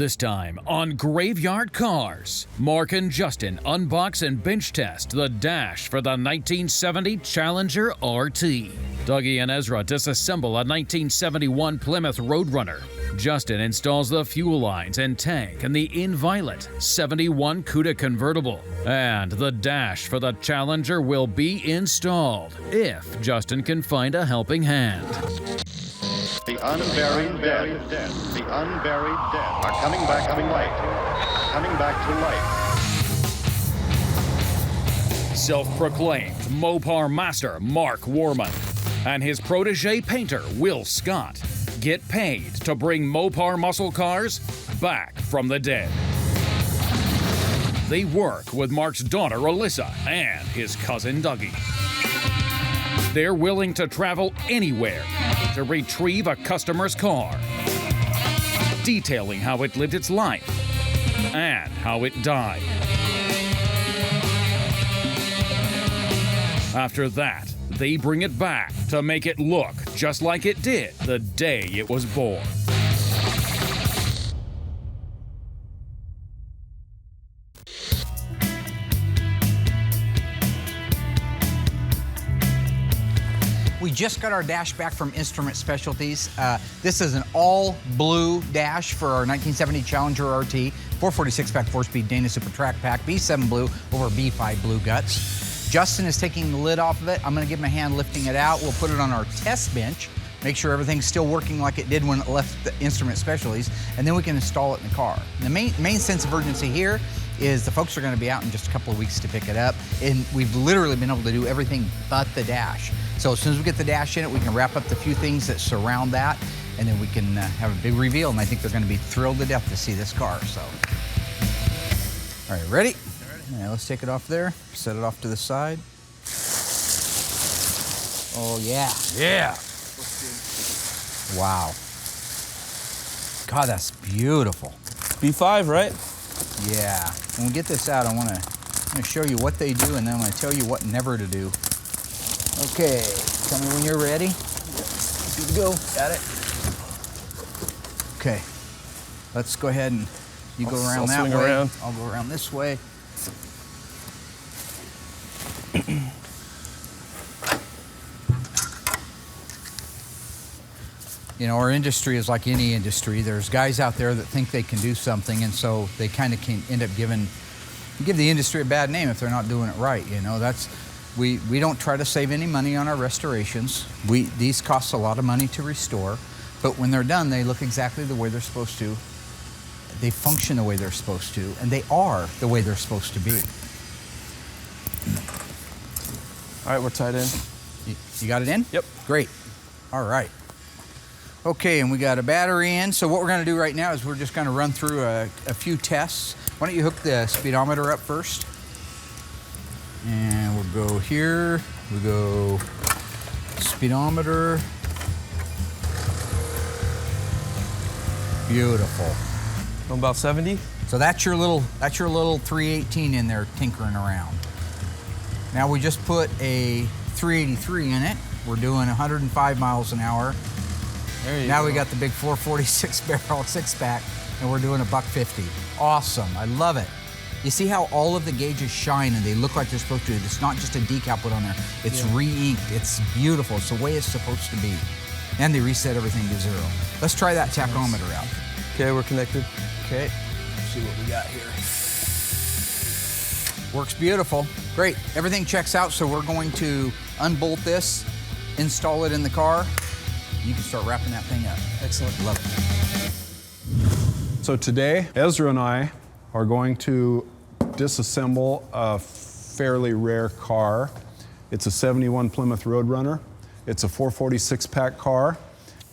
This time on Graveyard Carz, Mark and Justin unbox and bench test the dash for the 1970 Challenger RT. Dougie and Ezra disassemble a 1971 Plymouth Roadrunner. Justin installs the fuel lines and tank in the inviolate 71 Cuda convertible. And the dash for the Challenger will be installed if Justin can find a helping hand. The unburied dead, the unburied dead are coming back to life. Self-proclaimed Mopar master Mark Warman and his protege painter Will Scott get paid to bring Mopar muscle cars back from the dead. They work with Mark's daughter Alyssa and his cousin Dougie. They're willing to travel anywhere to retrieve a customer's car, detailing how it lived its life and how it died. After that, they bring it back to make it look just like it did the day it was born. We just got our dash back from Instrument Specialties. This is an all-blue dash for our 1970 Challenger RT, 446-pack 4-speed Dana Super Track Pack, B7 blue over B5 blue guts. Justin is taking the lid off of it. I'm gonna give him a hand lifting it out. We'll put it on our test bench, make sure everything's still working like it did when it left the Instrument Specialties, and then we can install it in the car. The main sense of urgency here is the folks are gonna be out in just a couple of weeks to pick it up, and we've literally been able to do everything but the dash. So as soon as we get the dash in it, we can wrap up the few things that surround that, and then we can have a big reveal, and I think they're gonna be thrilled to death to see this car, so. All right, ready? Yeah, let's take it off there, set it off to the side. Oh yeah. Yeah. Wow. God, that's beautiful. B5, right? Yeah. When we get this out, I'm gonna show you what they do, and then I'm gonna tell you what never to do. Okay, tell me when you're ready. Good to go. Got it. Okay, let's go ahead and you go around that way. Around. I'll go around this way. You know, our industry is like any industry. There's guys out there that think they can do something, and so they kind of can end up give the industry a bad name if they're not doing it right. You know, we don't try to save any money on our restorations. These cost a lot of money to restore, but when they're done, they look exactly the way they're supposed to. They function the way they're supposed to, and they are the way they're supposed to be. All right, we're tied in. You got it in? Yep. Great. All right. Okay, and we got a battery in. So what we're gonna do right now is we're just gonna run through a few tests. Why don't you hook the speedometer up first? And we'll go here, we go speedometer. Beautiful. About 70? So that's your little 318 in there tinkering around. Now we just put a 383 in it. We're doing 105 miles an hour. There you now go. We got the big 446 barrel 6-pack, and we're doing $150. Awesome, I love it. You see how all of the gauges shine and they look like they're supposed to. It's not just a decal put on there. It's re-inked. It's beautiful. It's the way it's supposed to be. And they reset everything to 0. Let's try that tachometer out. Okay, we're connected. Okay, let's see what we got here. Works beautiful. Great, everything checks out, so we're going to unbolt this, install it in the car. You can start wrapping that thing up. Excellent. Love it. So today, Ezra and I are going to disassemble a fairly rare car. It's a 71 Plymouth Roadrunner. It's a 446-pack car.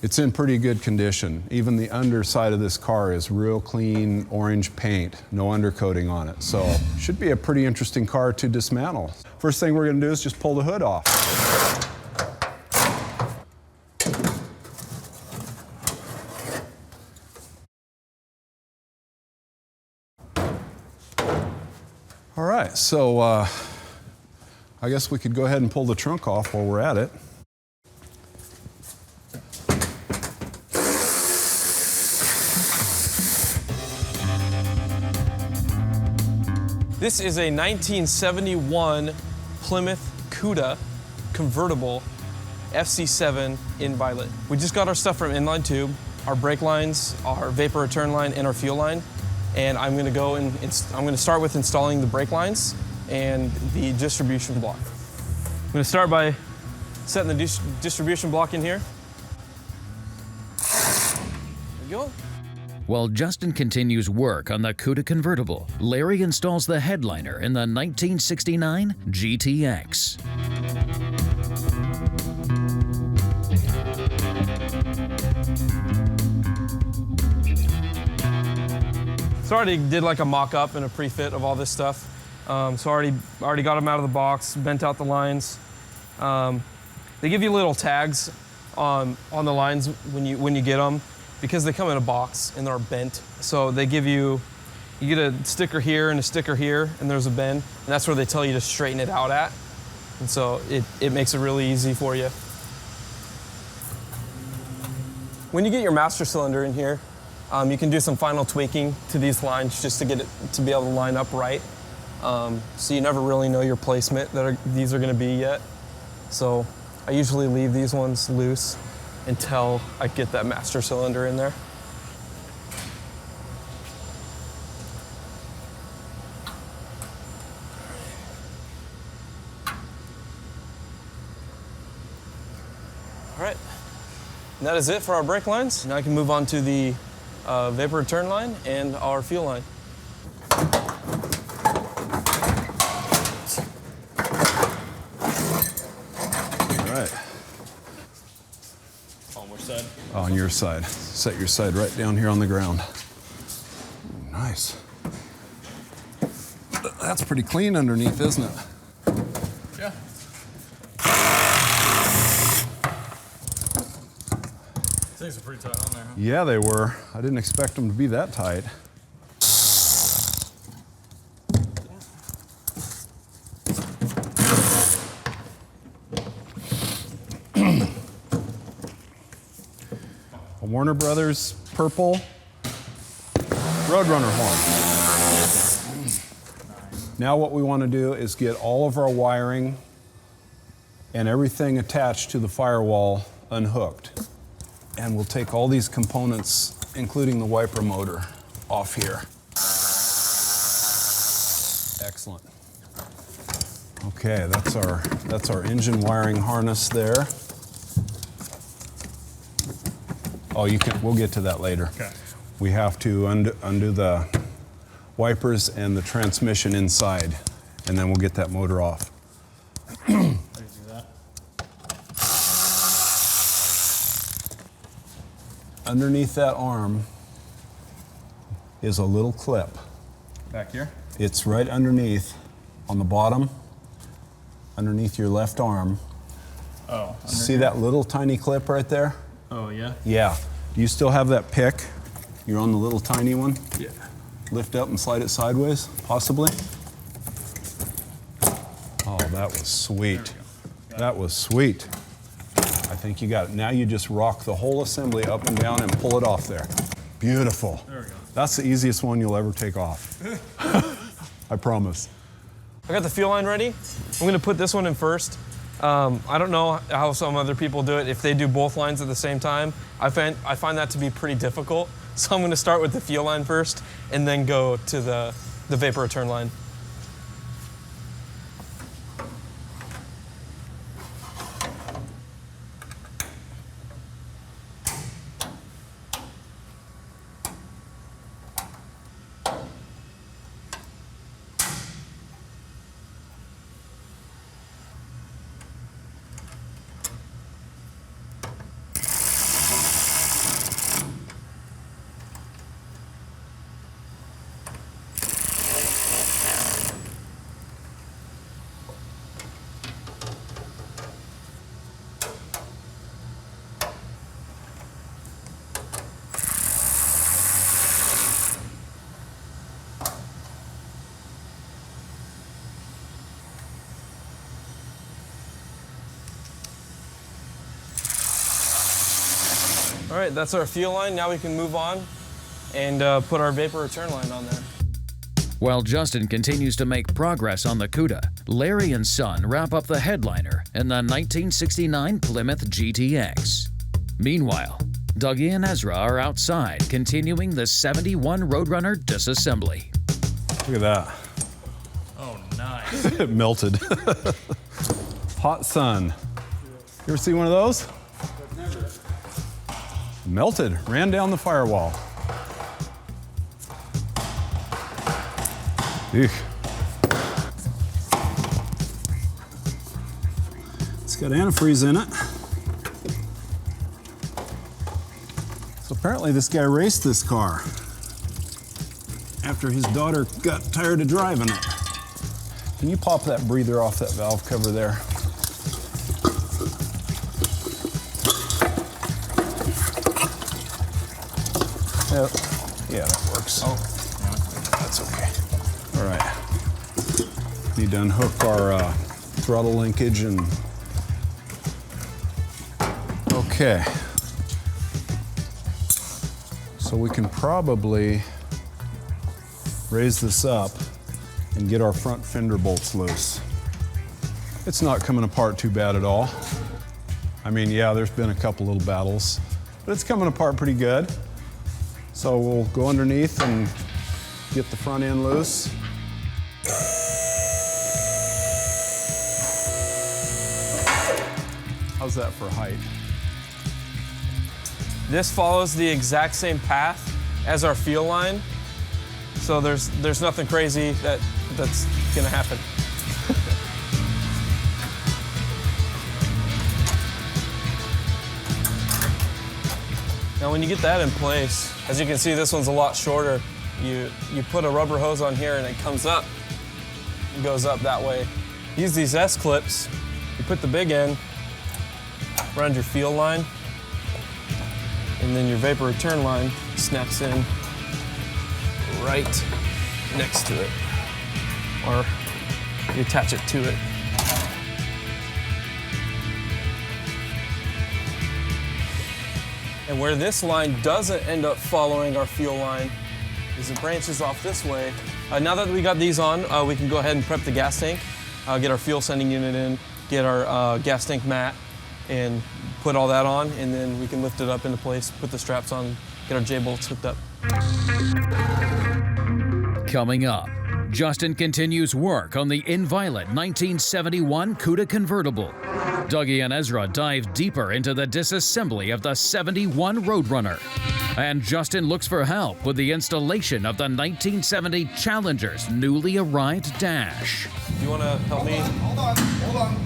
It's in pretty good condition. Even the underside of this car is real clean orange paint, no undercoating on it. So should be a pretty interesting car to dismantle. First thing we're gonna do is just pull the hood off. All right, so I guess we could go ahead and pull the trunk off while we're at it. This is a 1971 Plymouth Cuda convertible FC7 in violet. We just got our stuff from Inline Tube, our brake lines, our vapor return line, and our fuel line. And I'm gonna go and I'm gonna start with installing the brake lines and the distribution block. I'm gonna start by setting the distribution block in here. There we go. While Justin continues work on the Cuda convertible, Larry installs the headliner in the 1969 GTX. So I already did like a mock-up and a pre-fit of all this stuff. So I already got them out of the box, bent out the lines. They give you little tags on the lines when you get them, because they come in a box and they're bent. So they give you get a sticker here and a sticker here, and there's a bend, and that's where they tell you to straighten it out at. And so it makes it really easy for you. When you get your master cylinder in here, you can do some final tweaking to these lines just to get it to be able to line up right. So you never really know your placement that these are going to be yet. So I usually leave these ones loose until I get that master cylinder in there. All right, and that is it for our brake lines. Now I can move on to the vapor return line and our fuel line. All right. On which side? On your side. Set your side right down here on the ground. Ooh, nice. That's pretty clean underneath, isn't it? Yeah. Things are pretty tight on there, huh? Yeah, they were. I didn't expect them to be that tight. A Warner Brothers purple Roadrunner horn. Now what we want to do is get all of our wiring and everything attached to the firewall unhooked. And we'll take all these components, including the wiper motor, off here. Excellent. Okay, that's our engine wiring harness there. Oh, we'll get to that later. Okay. We have to undo the wipers and the transmission inside, and then we'll get that motor off. How do you do that? Underneath that arm is a little clip. Back here? It's right underneath, on the bottom, underneath your left arm. Oh. See that little tiny clip right there? Oh, yeah? Yeah. Do you still have that pick? You're on the little tiny one? Yeah. Lift up and slide it sideways, possibly? Oh, that was sweet. That was sweet. I think you got it. Now you just rock the whole assembly up and down and pull it off there. Beautiful. There we go. That's the easiest one you'll ever take off. I promise. I got the fuel line ready. I'm gonna put this one in first. I don't know how some other people do it, if they do both lines at the same time. I find that to be pretty difficult. So I'm gonna start with the fuel line first and then go to the vapor return line. All right, that's our fuel line. Now we can move on and put our vapor return line on there. While Justin continues to make progress on the Cuda, Larry and Son wrap up the headliner in the 1969 Plymouth GTX. Meanwhile, Dougie and Ezra are outside continuing the 71 Roadrunner disassembly. Look at that. Oh, nice. It melted. Hot sun. You ever see one of those? Never. Melted, ran down the firewall. Eek. It's got antifreeze in it. So apparently this guy raced this car after his daughter got tired of driving it. Can you pop that breather off that valve cover there? Yeah, that works. Oh, That's okay. All right. Need to unhook our throttle linkage and... Okay. So we can probably raise this up and get our front fender bolts loose. It's not coming apart too bad at all. I mean, yeah, there's been a couple little battles, but it's coming apart pretty good. So we'll go underneath and get the front end loose. How's that for height? This follows the exact same path as our fuel line, so there's nothing crazy that's gonna happen. Now when you get that in place, as you can see, this one's a lot shorter. You put a rubber hose on here and it comes up, and goes up that way. Use these S-clips, you put the big end around your fuel line, and then your vapor return line snaps in right next to it, or you attach it to it. And where this line doesn't end up following our fuel line is it branches off this way. Now that we got these on, we can go ahead and prep the gas tank, get our fuel sending unit in, get our gas tank mat, and put all that on, and then we can lift it up into place, put the straps on, get our J-bolts hooked up. Coming up, Justin continues work on the inviolate 1971 Cuda convertible. Dougie and Ezra dive deeper into the disassembly of the 71 Roadrunner. And Justin looks for help with the installation of the 1970 Challenger's newly arrived dash. You want to help me? Hold on.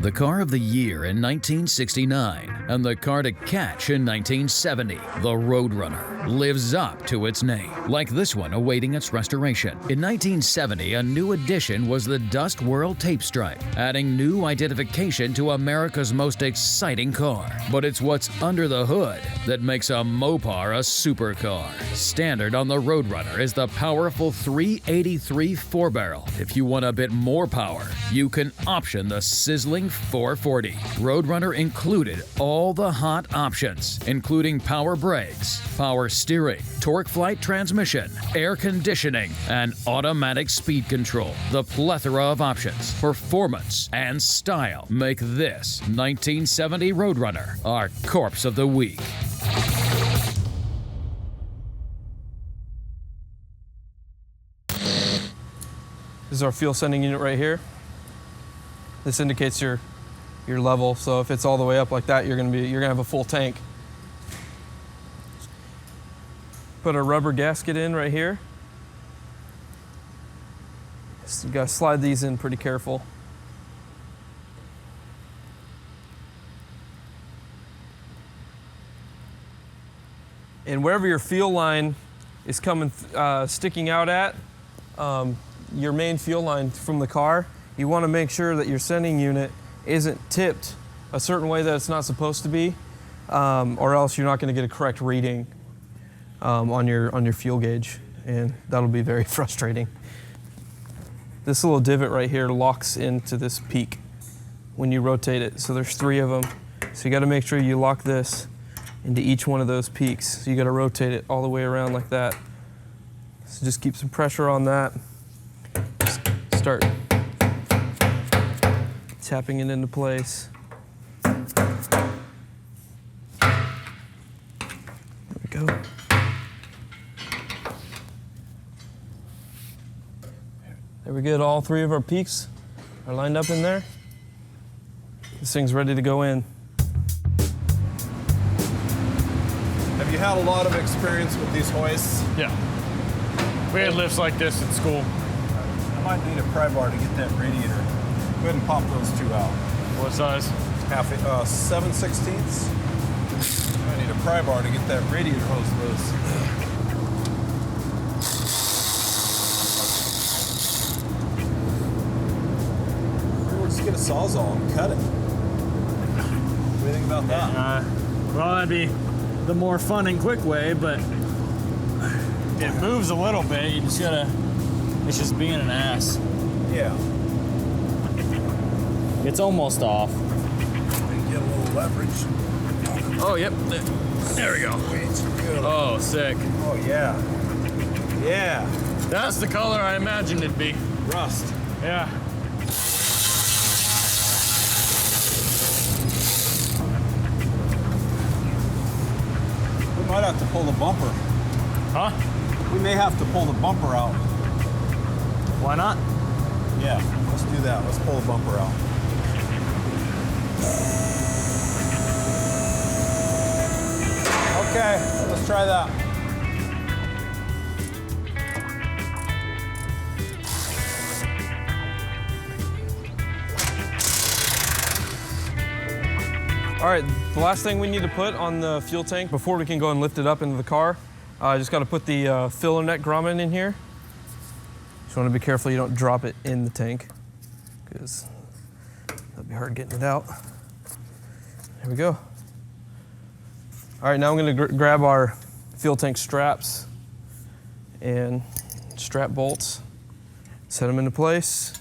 The car of the year in 1969 and the car to catch in 1970, the Roadrunner, lives up to its name, like this one awaiting its restoration. In 1970, a new addition was the Dust World tape stripe, adding new identification to America's most exciting car. But it's what's under the hood that makes a Mopar a supercar. Standard on the Roadrunner is the powerful 383 4-barrel. If you want a bit more power, you can option the sizzling 440. Roadrunner included all the hot options, including power brakes, power steering, torque flight transmission, air conditioning, and automatic speed control. The plethora of options, performance, and style make this 1970 Roadrunner our corpse of the week. This is our fuel sending unit right here. This indicates your level, so if it's all the way up like that, you're gonna have a full tank. Put a rubber gasket in right here. So you gotta slide these in pretty careful. And wherever your fuel line is coming, sticking out at, your main fuel line from the car, you want to make sure that your sending unit isn't tipped a certain way that it's not supposed to be, or else you're not going to get a correct reading on your fuel gauge, and that'll be very frustrating. this little divot right here locks into this peak when you rotate it. So there's 3 of them. So you got to make sure you lock this into each one of those peaks. So you got to rotate it all the way around like that. So just keep some pressure on that. Just start tapping it into place. There we go. There we go. All 3 of our peaks are lined up in there. This thing's ready to go in. Have you had a lot of experience with these hoists? Yeah. We had lifts like this in school. I might need a pry bar to get that radiator. Go ahead and pop those 2 out. What size? 7/16. I need a pry bar to get that radiator hose loose. Or just get a sawzall and cut it. What do you think about that? Well, that'd be the more fun and quick way, but it moves a little bit. You just gotta, it's just being an ass. Yeah. It's almost off. And get a little leverage. Oh, yep. There we go. Oh, sick. Oh, yeah. Yeah. That's the color I imagined it'd be. Rust. Yeah. We might have to pull the bumper. Huh? We may have to pull the bumper out. Why not? Yeah, let's do that. Let's pull the bumper out. Okay, let's try that. All right, the last thing we need to put on the fuel tank before we can go and lift it up into the car, just got to put the filler neck grommet in here. Just want to be careful you don't drop it in the tank, because that'll be hard getting it out. There we go. All right, now I'm going to grab our fuel tank straps and strap bolts, set them into place.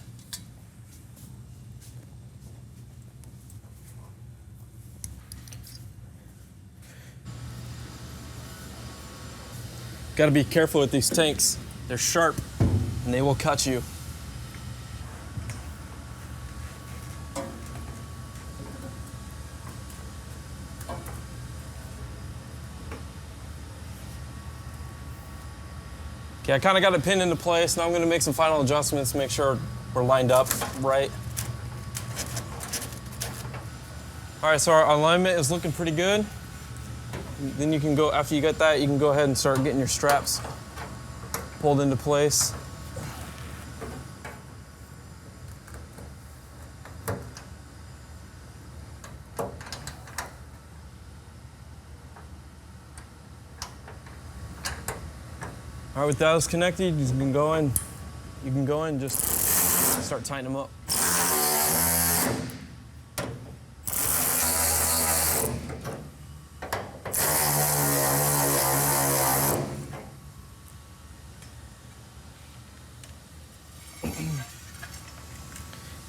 Got to be careful with these tanks. They're sharp and they will cut you. Okay, I kind of got it pinned into place. Now I'm going to make some final adjustments to make sure we're lined up right. All right, so our alignment is looking pretty good. Then you can go, after you get that, you can go ahead and start getting your straps pulled into place. All right, with those connected, you can go in and just start tightening them up.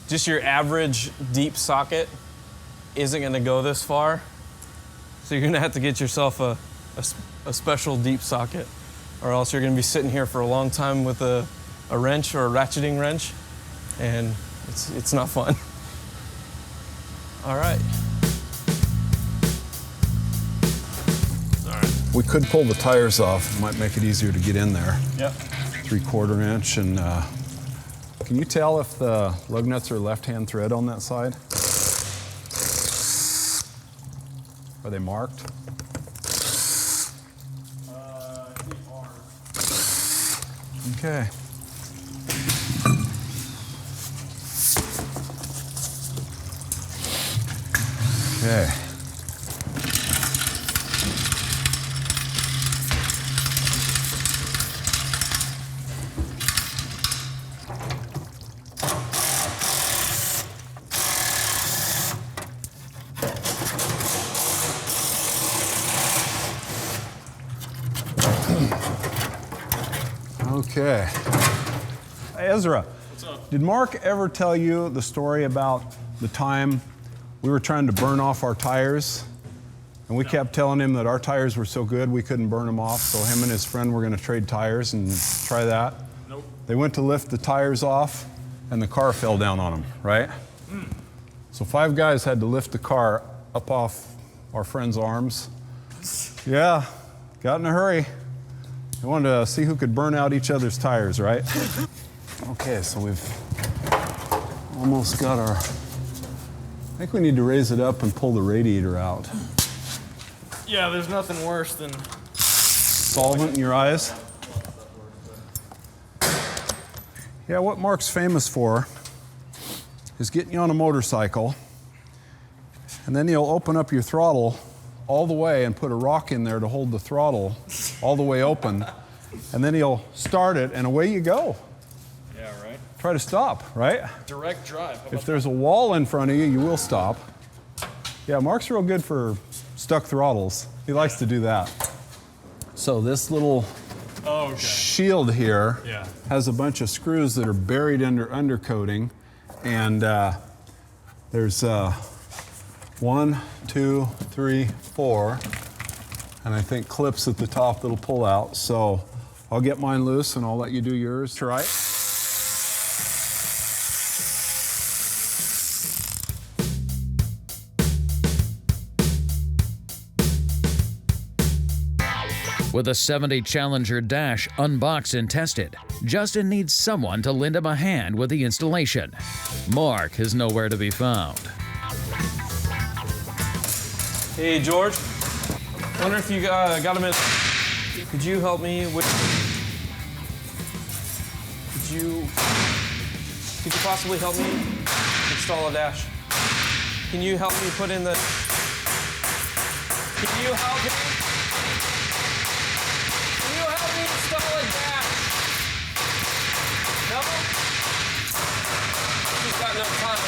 Just your average deep socket isn't going to go this far, so you're going to have to get yourself a special deep socket, or else you're going to be sitting here for a long time with a wrench or a ratcheting wrench, and it's not fun. All right. We could pull the tires off. It might make it easier to get in there. Yep. 3/4 inch, and can you tell if the lug nuts are left-hand thread on that side? Are they marked? Okay. Okay. Okay. Hey, Ezra, Did Mark ever tell you the story about the time we were trying to burn off our tires? And we kept telling him that our tires were so good we couldn't burn them off, so him and his friend were going to trade tires and try that. Nope. They went to lift the tires off, and the car fell down on them, right? So 5 guys had to lift the car up off our friend's arms. Yeah, got in a hurry. They wanted to see who could burn out each other's tires, right? Okay, so we've almost got our... I think we need to raise it up and pull the radiator out. Yeah, there's nothing worse than Solvent in your eyes? Yeah, what Mark's famous for is getting you on a motorcycle, and then he'll open up your throttle all the way and put a rock in there to hold the throttle all the way open, and then he'll start it, and away you go. Yeah, right. Try to stop, right? Direct drive. If there's a wall in front of you, you will stop. Yeah, Mark's real good for stuck throttles. He likes to do that. So this little shield here has a bunch of screws that are buried under undercoating, and there's 1, 2, 3, 4, and I think clips at the top that'll pull out. So I'll get mine loose and I'll let you do yours, right? With a 70 Challenger Dash unboxed and tested, Justin needs someone to lend him a hand with the installation. Mark is nowhere to be found. Hey, George. Wonder if you got a minute. Could you help me with... Could you possibly help me install a dash? Can you help me put in the... Can you help me? Can you help me install a dash? No? She's got no time.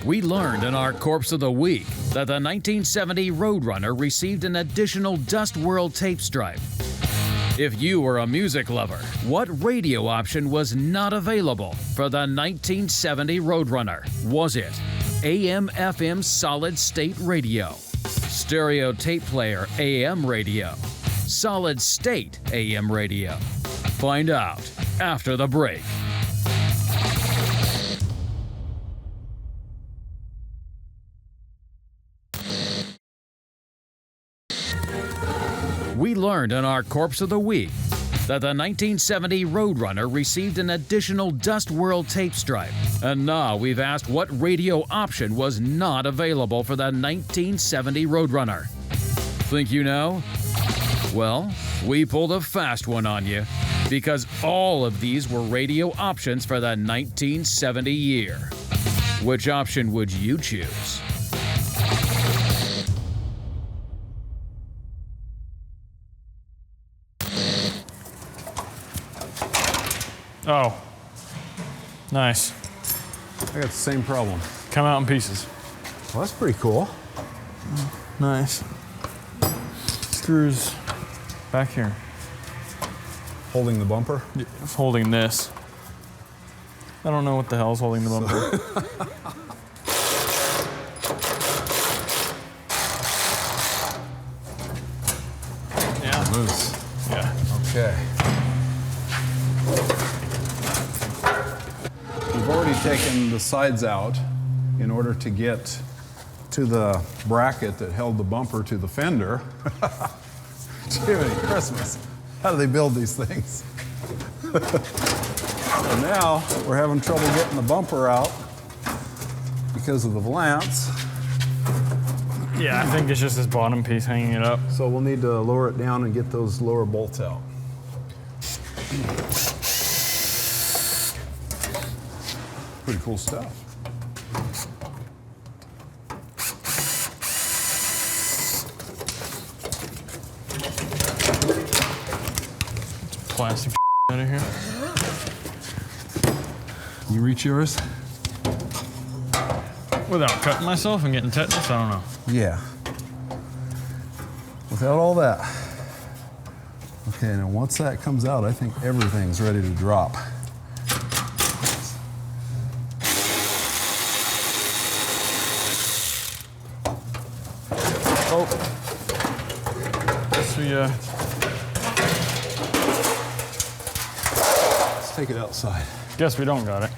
We learned in our Corpse of the Week that the 1970 Roadrunner received an additional Dust World tape stripe. If you were a music lover, what radio option was not available for the 1970 Roadrunner? Was it AM/FM solid state radio, stereo tape player AM radio, solid state AM radio? Find out after the break. We learned in our Corpse of the Week that the 1970 Roadrunner received an additional Dust World tape stripe. And now we've asked what radio option was not available for the 1970 Roadrunner. Think you know? Well, we pulled a fast one on you, because all of these were radio options for the 1970 year. Which option would you choose? Oh, nice. I got the same problem. Come out in pieces. Well, that's pretty cool. Nice. Screws back here. Holding the bumper? Holding this. I don't know what the hell's holding the bumper. Yeah. Loose. Yeah. Okay. We've already taken the sides out in order to get to the bracket that held the bumper to the fender. Jiminy Christmas. How do they build these things? And now we're having trouble getting the bumper out because of the valance. Yeah, I think it's just this bottom piece hanging it up. So we'll need to lower it down and get those lower bolts out. Pretty cool stuff. Plastic out of here. You reach yours? Without cutting myself and getting tetanus, I don't know. Yeah. without all that. Okay, now once that comes out, I think everything's ready to drop. Oh. So yeah. Let's take it outside. Guess we don't got it.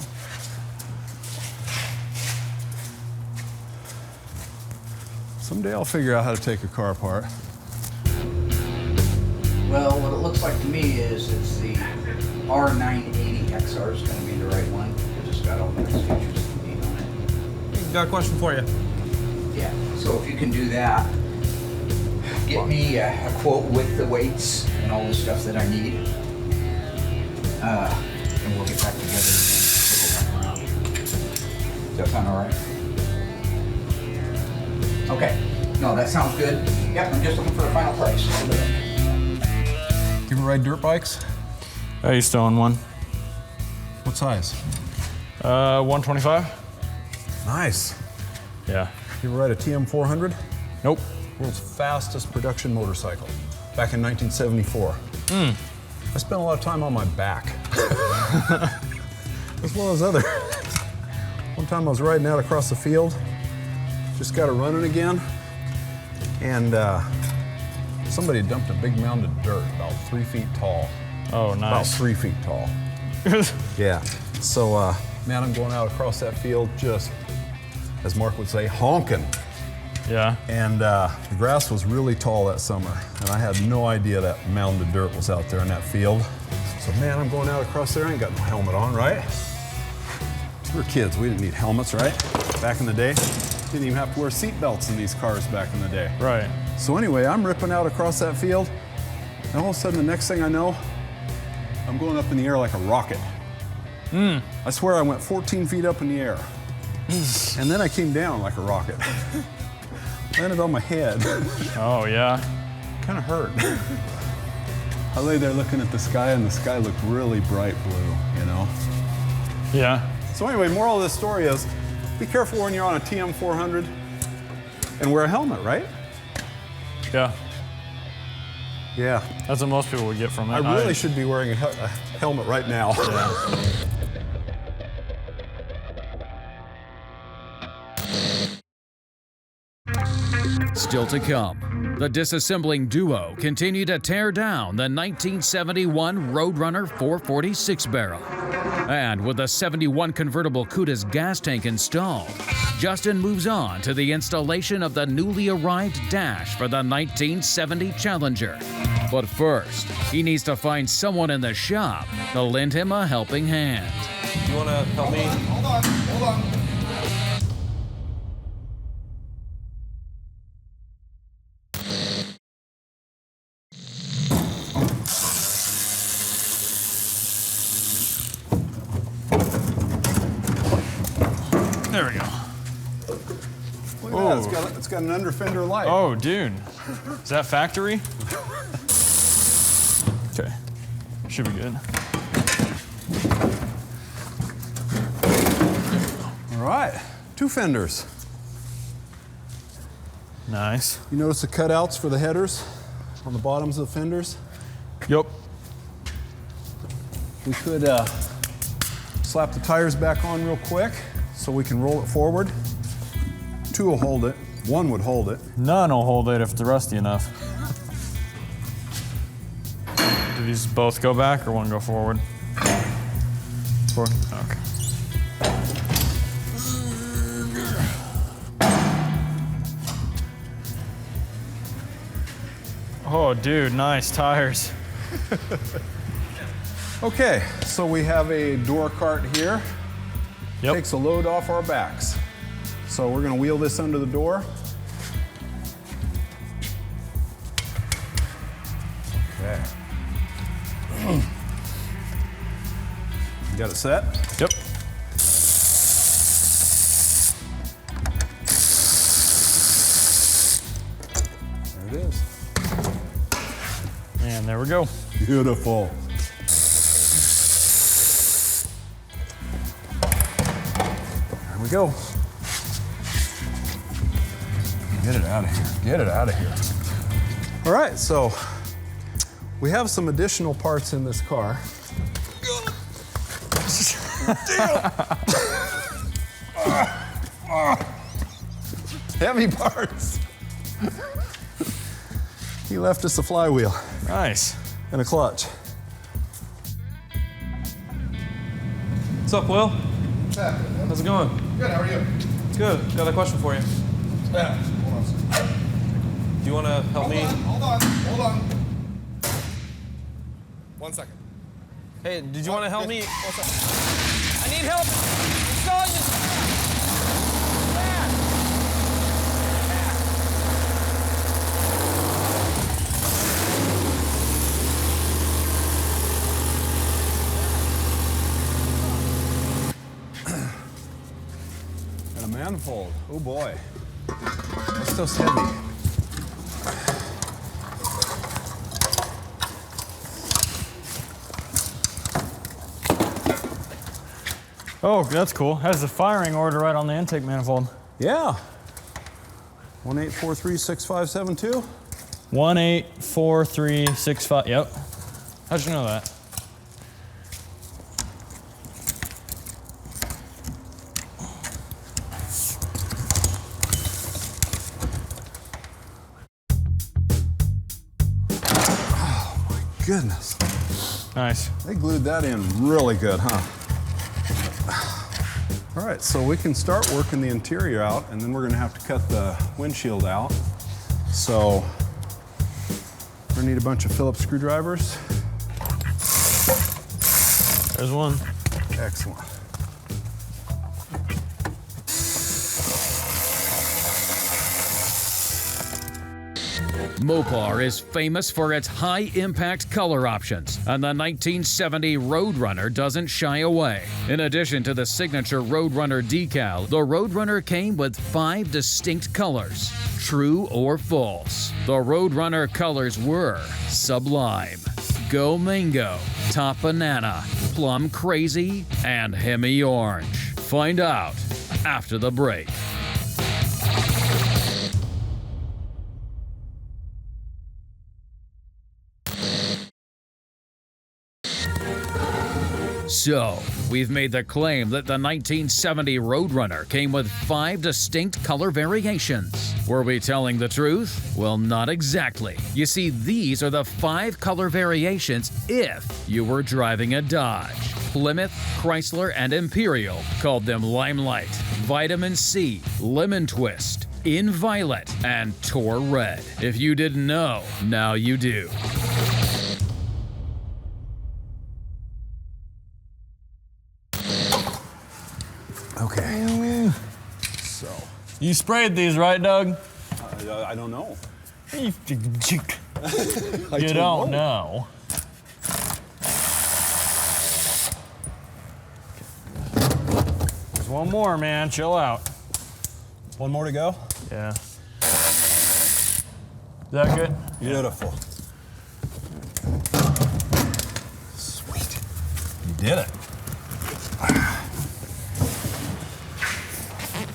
Someday I'll figure out how to take a car apart. Well, what it looks like to me is it's the R980 XR is going to be the right one because it's got all the nice features that you need on it. Got a question for you. Yeah, so if you can do that, get me a quote with the weights and all the stuff that I need. And we'll get back together and circle back around. Does that sound all right? Okay. No, that sounds good. Yep, I'm just looking for a final price. You ever ride dirt bikes? I used to own one. What size? 125? Nice. Yeah. You ever ride a TM400? Nope. World's fastest production motorcycle, back in 1974. I spent a lot of time on my back, as well as other. One time I was riding out across the field, just got it running again, and somebody dumped a big mound of dirt about 3 feet tall. Oh, About nice. 3 feet tall. Yeah. So, man, I'm going out across that field just, as Mark would say, honking. Yeah. And the grass was really tall that summer, and I had no idea that mound of dirt was out there in that field. So, man, I'm going out across there. I ain't got no helmet on, right? We were kids. We didn't need helmets, right? Back in the day. Didn't even have to wear seat belts in these cars back in the day. Right. So anyway, I'm ripping out across that field, and all of a sudden, the next thing I know, I'm going up in the air like a rocket. I swear I went 14 feet up in the air. And then I came down like a rocket. Landed on my head. Oh, yeah. Kind of hurt. I lay there looking at the sky, and the sky looked really bright blue, you know? Yeah. So anyway, moral of this story is, be careful when you're on a TM400 and wear a helmet, right? Yeah. Yeah. That's what most people would get from it. I really should be wearing a helmet right now. Yeah. Still to come, the disassembling duo continue to tear down the 1971 Roadrunner 446 barrel. And with the 71 convertible Cuda's gas tank installed, Justin moves on to the installation of the newly arrived dash for the 1970 Challenger. But first, he needs to find someone in the shop to lend him a helping hand. You want to help me? Hold on. There we go. Look at that, it's got an under fender light. Oh, dude. Is that factory? Okay. Should be good. All right, 2 fenders. Nice. You notice the cutouts for the headers on the bottoms of the fenders? Yep. We could slap the tires back on real quick so we can roll it forward. 2 will hold it, 1 would hold it. None will hold it if it's rusty enough. Do these both go back or one go forward? Forward? Okay. Oh, dude, nice tires. Okay, so we have a door cart here. Yep. Takes a load off our backs. So we're gonna wheel this under the door. Okay. You got it set? Yep. There it is. And there we go. Beautiful. There we go. Get it out of here. Get it out of here. All right, so we have some additional parts in this car. Heavy parts. He left us a flywheel. Nice. And a clutch. What's up, Will? How's it going? Good, how are you? Good. Got a question for you. Yeah, hold on a second. Do you want to help me? Hold on. 1 second. Hey, did you want to help me? 1 second. I need help installing this. And a manifold. Oh boy. That's still heavy. Oh, that's cool. Has the firing order right on the intake manifold. Yeah. 18436572. 184365. Yep. How'd you know that? Oh my goodness. Nice. They glued that in really good, huh? All right, so we can start working the interior out, and then we're gonna have to cut the windshield out. So we're gonna need a bunch of Phillips screwdrivers. There's one. Excellent. Mopar is famous for its high-impact color options, and the 1970 Roadrunner doesn't shy away. In addition to the signature Roadrunner decal, the Roadrunner came with 5 distinct colors. True or false? The Roadrunner colors were Sublime, Go Mango, Top Banana, Plum Crazy, and Hemi Orange. Find out after the break. So, we've made the claim that the 1970 Roadrunner came with 5 distinct color variations. Were we telling the truth? Well, not exactly. You see, these are the 5 color variations if you were driving a Dodge. Plymouth, Chrysler, and Imperial called them Limelight, Vitamin C, Lemon Twist, In Violet, and Tour Red. If you didn't know, now you do. Okay. So. You sprayed these, right, Doug? I don't know. You don't know. There's one more, man. Chill out. One more to go? Yeah. Is that good? Beautiful. Sweet. You did it.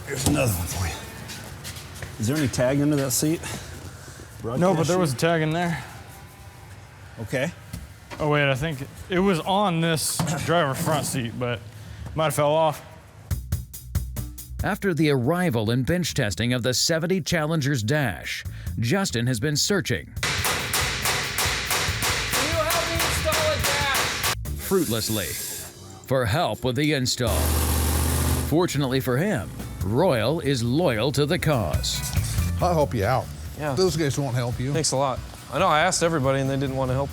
Here's another one for you. Is there any tag under that seat? No, but there was a tag in there. Okay. Oh, wait, I think it was on this driver's front seat, but might have fell off. After the arrival and bench testing of the 70 Challenger's dash, Justin has been searching. Can you help me install a dash? Fruitlessly for help with the install. Fortunately for him, Royal is loyal to the cause. I'll help you out. Yeah. Those guys won't help you. Thanks a lot. I know I asked everybody and they didn't want to help.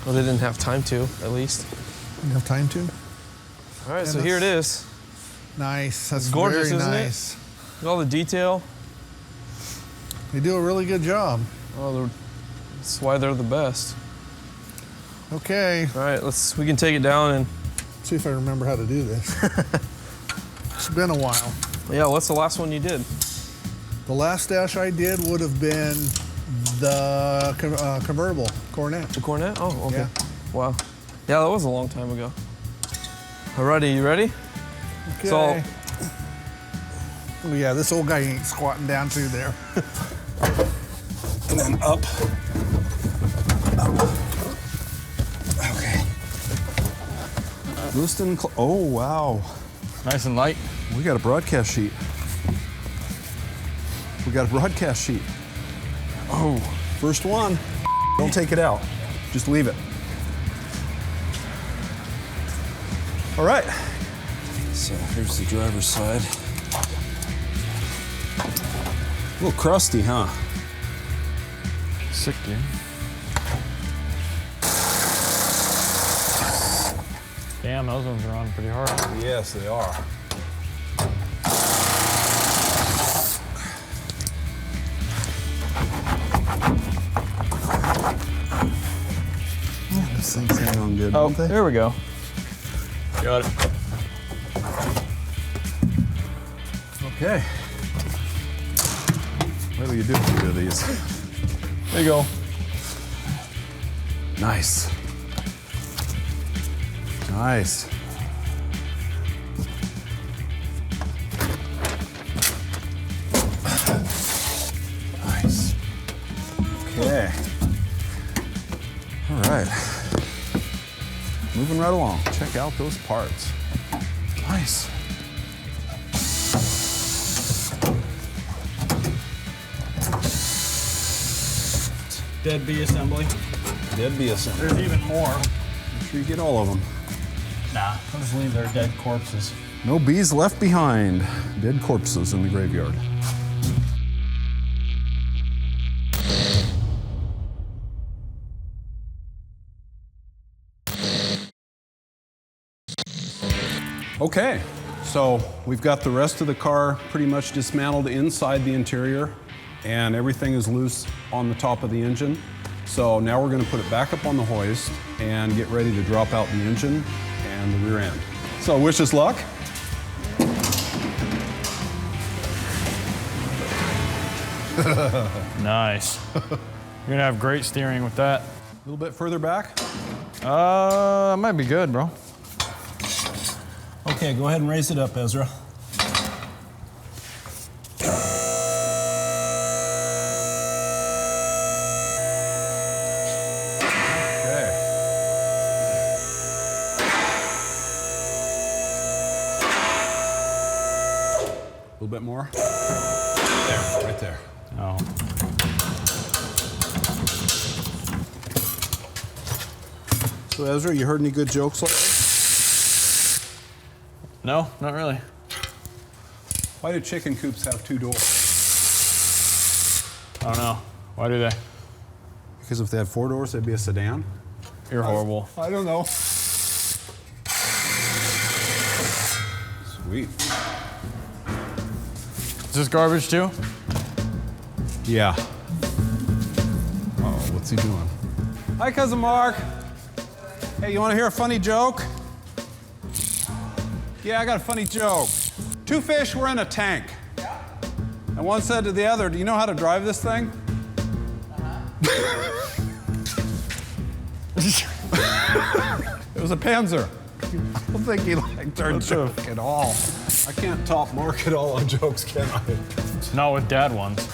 Well, they didn't have time to, at least. You have time to? All right, so here it is. Nice. That's Gorgeous, very isn't nice. it? Look at all the detail. They do a really good job. Oh, that's why they're the best. Okay. All right, we can take it down and. See if I remember how to do this. It's been a while. Yeah, what's the last one you did? The last dash I did would have been the convertible Coronet. The Cornet? Oh, okay. Yeah. Wow. Yeah, that was a long time ago. Alrighty, you ready? Okay. So, Oh, yeah, this old guy ain't squatting down through there. And then up. Up. Okay. Loosen and oh, wow. Nice and light. We got a broadcast sheet. We got a broadcast sheet. Oh, first one. Don't take it out. Just leave it. All right. So here's the driver's side. A little crusty, huh? Sick, dude. Damn, those ones are on pretty hard. Yes, they are. These things hang on good, don't they? There we go. Got it. Okay. What do you do with two of these? There you go. Nice. Nice. Nice. Okay. All right. Moving right along. Check out those parts. Nice. Dead bee assembly. Dead bee assembly. There's even more. Make sure you get all of them. Nah, I'll just leave their dead corpses. No bees left behind. Dead corpses in the graveyard. Okay, so we've got the rest of the car pretty much dismantled inside the interior, and everything is loose on the top of the engine. So now we're going to put it back up on the hoist and get ready to drop out the engine and the rear end. So wish us luck. Nice. You're gonna have great steering with that. A little bit further back. Might be good, bro. Okay, go ahead and raise it up, Ezra. Okay. A little bit more. There, right there. Oh. So Ezra, you heard any good jokes lately? No, not really. Why do chicken coops have two doors? I don't know. Why do they? Because if they had four doors, they'd be a sedan. You're horrible. I don't know. Sweet. Is this garbage too? Yeah. Uh-oh, what's he doing? Hi, Cousin Mark. Hey, you want to hear a funny joke? Yeah, I got a funny joke. Two fish were in a tank. And one said to the other, do you know how to drive this thing? It was a Panzer. I don't think he liked our joke at all. I can't top Mark at all on jokes, can I? Not with dad ones.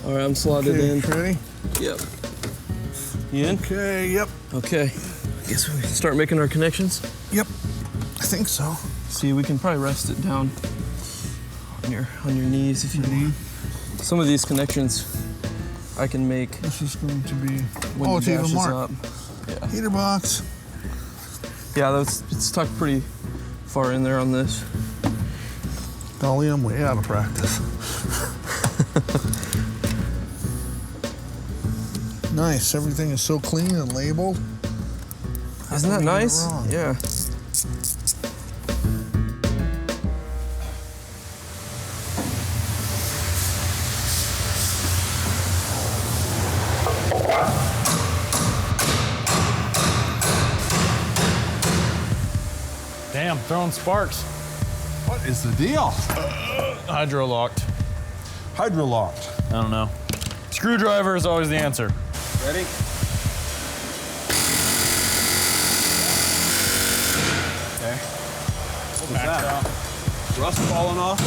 All right, I'm slotted in. Ready? Yep. You in? Okay, yep. Okay. I guess we can start making our connections. Yep. I think so. See, we can probably rest it down on your knees if you need. Some of these connections I can make This is going to be. when Oh, the it's dash even is more. up. Yeah. Heater box. Yeah, it's tucked pretty far in there on this. Golly, I'm way out of practice. Nice. Everything is so clean and labeled. Isn't that Nothing nice? wrong. Yeah. Damn, throwing sparks. What is the deal? Hydro locked. Hydro locked. I don't know. Screwdriver is always the answer. Ready? Backed out. Rust falling off?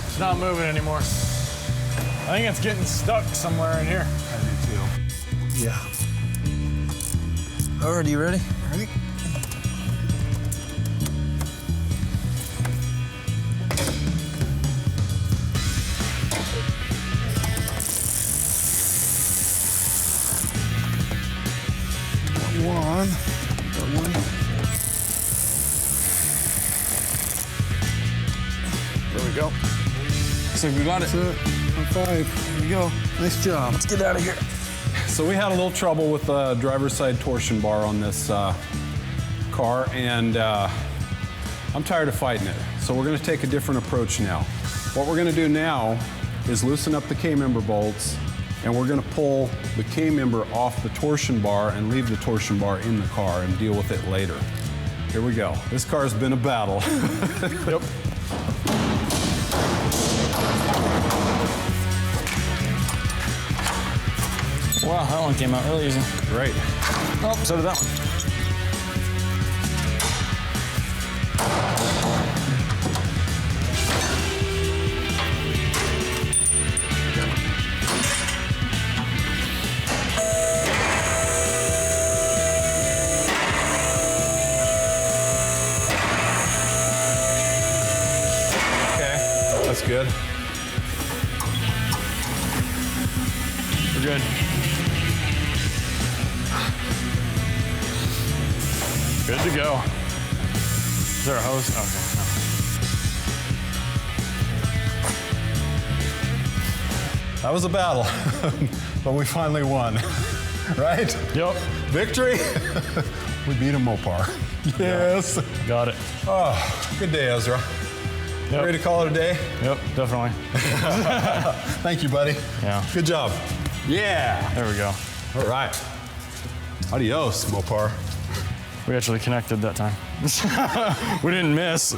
It's not moving anymore. I think it's getting stuck somewhere in here. I do too. Yeah. All right, you ready? Ready? Got one. There we go. So we got it. That's it. High five. There you go. Nice job. Let's get out of here. So we had a little trouble with the driver's side torsion bar on this car, and I'm tired of fighting it. So we're gonna take a different approach now. What we're gonna do now is loosen up the K-member bolts, and we're gonna pull the K-member off the torsion bar and leave the torsion bar in the car and deal with it later. Here we go. This car's been a battle. Yep. Wow, that one came out really easy. Great. Oh, so did that one. Okay, that's good. We're good. Good to go. Is there a hose? Okay. That was a battle, but we finally won, right? Yep. Victory? We beat a Mopar. Yes. Got it. Oh, good day, Ezra. Yep. Ready to call it a day? Yep, definitely. Thank you, buddy. Yeah. Good job. Yeah. There we go. All right. Adios, Mopar. We actually connected that time. We didn't miss.